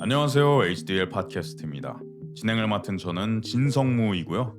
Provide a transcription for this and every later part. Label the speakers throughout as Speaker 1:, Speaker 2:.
Speaker 1: 안녕하세요. HDL 팟캐스트입니다. 진행을 맡은 저는 진성무이고요.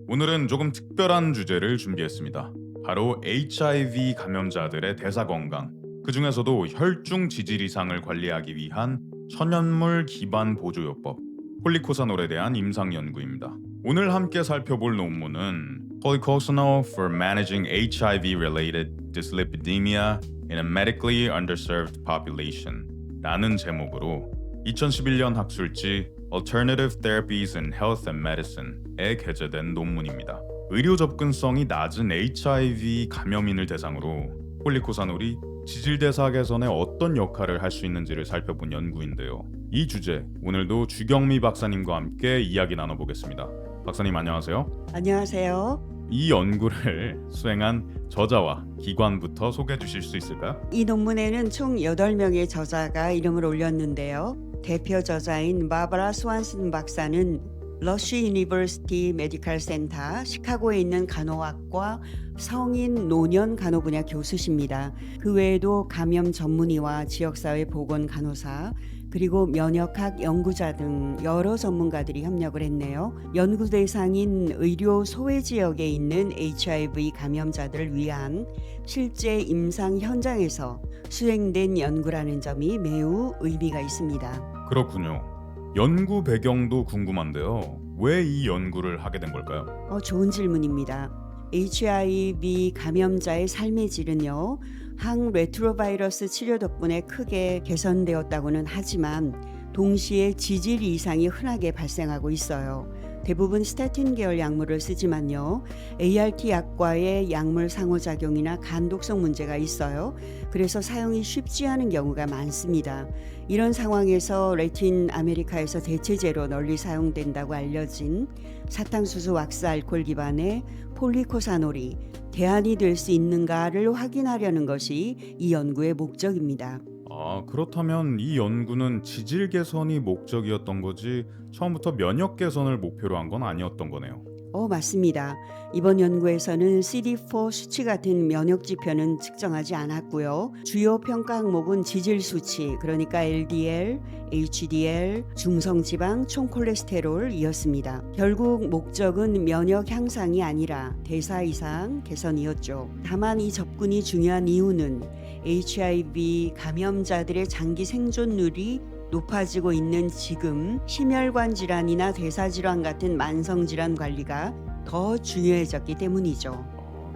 Speaker 1: 오늘은 조금 특별한 주제를 준비했습니다. 바로 HIV 감염자들의 대사 건강, 그 중에서도 혈중 지질 이상을 관리하기 위한 천연물 기반 보조요법, 폴리코사놀에 대한 임상 연구입니다. 오늘 함께 살펴볼 논문은 Polycosanol for Managing HIV-Related Dyslipidemia in a Medically Underserved Population 라는 제목으로 2011년 학술지 Alternative Therapies in Health and Medicine에 게재된 논문입니다. 의료 접근성이 낮은 HIV 감염인을 대상으로 폴리코사놀이 지질대사 개선에 어떤 역할을 할 수 있는지를 살펴본 연구인데요. 이 주제, 오늘도 주경미 박사님과 함께 이야기 나눠보겠습니다. 박사님 안녕하세요.
Speaker 2: 안녕하세요.
Speaker 1: 이 연구를 수행한 저자와 기관부터 소개해 주실 수 있을까요?
Speaker 2: 이 논문에는 총 8명의 저자가 이름을 올렸는데요. 대표 저자인 바바라 스완슨 박사는 러쉬 유니버시티 메디컬 센터 시카고에 있는 간호학과 성인 노년 간호 분야 교수십니다. 그 외에도 감염 전문의와 지역사회 보건 간호사 그리고 면역학 연구자 등 여러 전문가들이 협력을 했네요. 연구 대상인 의료 소외 지역에 있는 HIV 감염자들을 위한 실제 임상 현장에서 수행된 연구라는 점이 매우 의미가 있습니다.
Speaker 1: 그렇군요. 연구 배경도 궁금한데요. 왜 이 연구를 하게 된 걸까요?
Speaker 2: 좋은 질문입니다. HIV 감염자의 삶의 질은요, 항레트로바이러스 치료 덕분에 크게 개선되었다고는 하지만 동시에 지질 이상이 흔하게 발생하고 있어요. 대부분 스타틴 계열 약물을 쓰지만요, ART 약과의 약물 상호작용이나 간독성 문제가 있어요. 그래서 사용이 쉽지 않은 경우가 많습니다. 이런 상황에서 레틴 아메리카에서 대체제로 널리 사용된다고 알려진 사탕수수 왁스 알코올 기반의 폴리코사놀이 대안이 될 수 있는가를 확인하려는 것이 이 연구의 목적입니다.
Speaker 1: 그렇다면 이 연구는 지질 개선이 목적이었던 거지 처음부터 면역 개선을 목표로 한 건 아니었던 거네요.
Speaker 2: 맞습니다. 이번 연구에서는 CD4 수치 같은 면역 지표는 측정하지 않았고요. 주요 평가 항목은 지질 수치, 그러니까 LDL, HDL, 중성지방, 총콜레스테롤이었습니다. 결국 목적은 면역 향상이 아니라 대사 이상 개선이었죠. 다만 이 접근이 중요한 이유는 HIV 감염자들의 장기 생존율이 높아지고 있는 지금 심혈관 질환이나 대사 질환 같은 만성 질환 관리가 더 중요해졌기 때문이죠.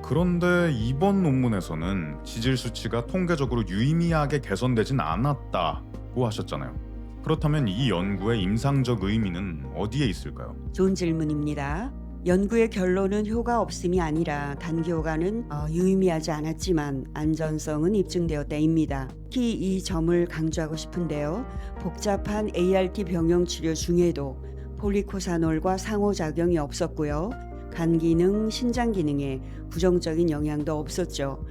Speaker 1: 그런데 이번 논문에서는 지질 수치가 통계적으로 유의미하게 개선되진 않았다고 하셨잖아요. 그렇다면 이 연구의 임상적 의미는 어디에 있을까요?
Speaker 2: 좋은 질문입니다. 연구의 결론은 효과 없음이 아니라 단기 효과는 유의미하지 않았지만 안전성은 입증되었다입니다. 특히 이 점을 강조하고 싶은데요. 복잡한 ART 병용 치료 중에도 폴리코사놀과 상호작용이 없었고요. 간 기능, 신장 기능에 부정적인 영향도 없었죠.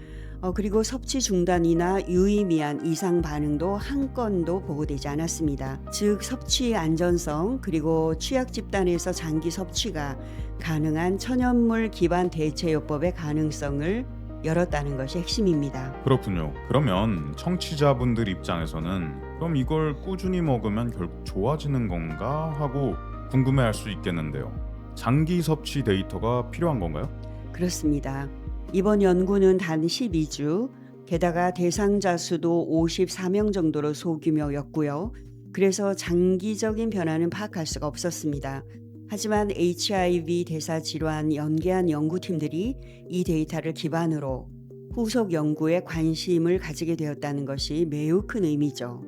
Speaker 2: 그리고 섭취 중단이나 유의미한 이상 반응도 한 건도 보고되지 않았습니다. 즉 섭취 안전성 그리고 취약 집단에서 장기 섭취가 가능한 천연물 기반 대체요법의 가능성을 열었다는 것이 핵심입니다.
Speaker 1: 그렇군요. 그러면 청취자분들 입장에서는 그럼 이걸 꾸준히 먹으면 결국 좋아지는 건가 하고 궁금해할 수 있겠는데요. 장기 섭취 데이터가 필요한 건가요?
Speaker 2: 그렇습니다. 이번 연구는 단 12주, 게다가 대상자 수도 54명 정도로 소규모였고요. 그래서 장기적인 변화는 파악할 수가 없었습니다. 하지만 HIV 대사 질환 연계한 연구팀들이 이 데이터를 기반으로 후속 연구에 관심을 가지게 되었다는 것이 매우 큰 의미죠.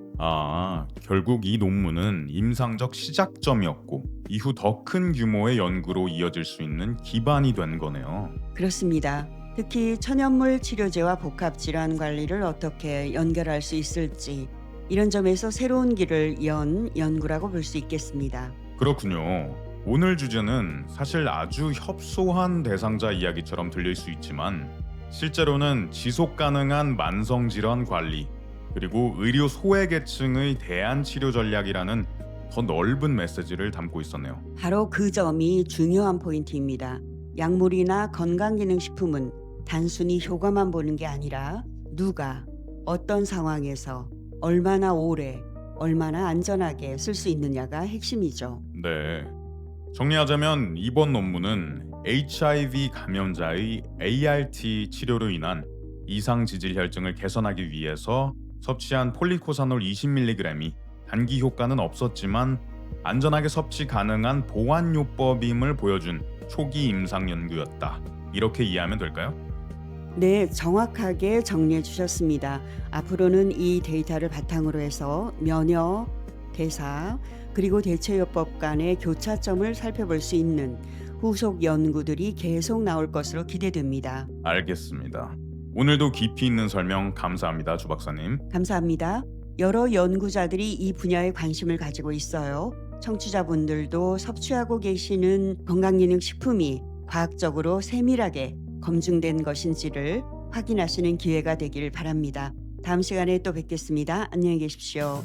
Speaker 1: 결국 이 논문은 임상적 시작점이었고 이후 더 큰 규모의 연구로 이어질 수 있는 기반이 된 거네요.
Speaker 2: 그렇습니다. 특히 천연물 치료제와 복합질환 관리를 어떻게 연결할 수 있을지 이런 점에서 새로운 길을 연 연구라고 볼 수 있겠습니다.
Speaker 1: 그렇군요. 오늘 주제는 사실 아주 협소한 대상자 이야기처럼 들릴 수 있지만 실제로는 지속 가능한 만성질환 관리 그리고 의료 소외계층의 대안 치료 전략이라는 더 넓은 메시지를 담고 있었네요.
Speaker 2: 바로 그 점이 중요한 포인트입니다. 약물이나 건강기능식품은 단순히 효과만 보는 게 아니라 누가, 어떤 상황에서, 얼마나 오래, 얼마나 안전하게 쓸 수 있느냐가 핵심이죠.
Speaker 1: 네. 정리하자면 이번 논문은 HIV 감염자의 ART 치료로 인한 이상 지질 혈증을 개선하기 위해서 섭취한 폴리코사놀 20mg이 단기 효과는 없었지만 안전하게 섭취 가능한 보완요법임을 보여준 초기 임상 연구였다. 이렇게 이해하면 될까요?
Speaker 2: 네, 정확하게 정리해 주셨습니다. 앞으로는 이 데이터를 바탕으로 해서 면역, 대사, 그리고 대체요법 간의 교차점을 살펴볼 수 있는 후속 연구들이 계속 나올 것으로 기대됩니다.
Speaker 1: 알겠습니다. 오늘도 깊이 있는 설명 감사합니다, 주 박사님.
Speaker 2: 감사합니다. 여러 연구자들이 이 분야에 관심을 가지고 있어요. 청취자분들도 섭취하고 계시는 건강기능식품이 과학적으로 세밀하게 검증된 것인지를 확인하시는 기회가 되길 바랍니다. 다음 시간에 또 뵙겠습니다. 안녕히 계십시오.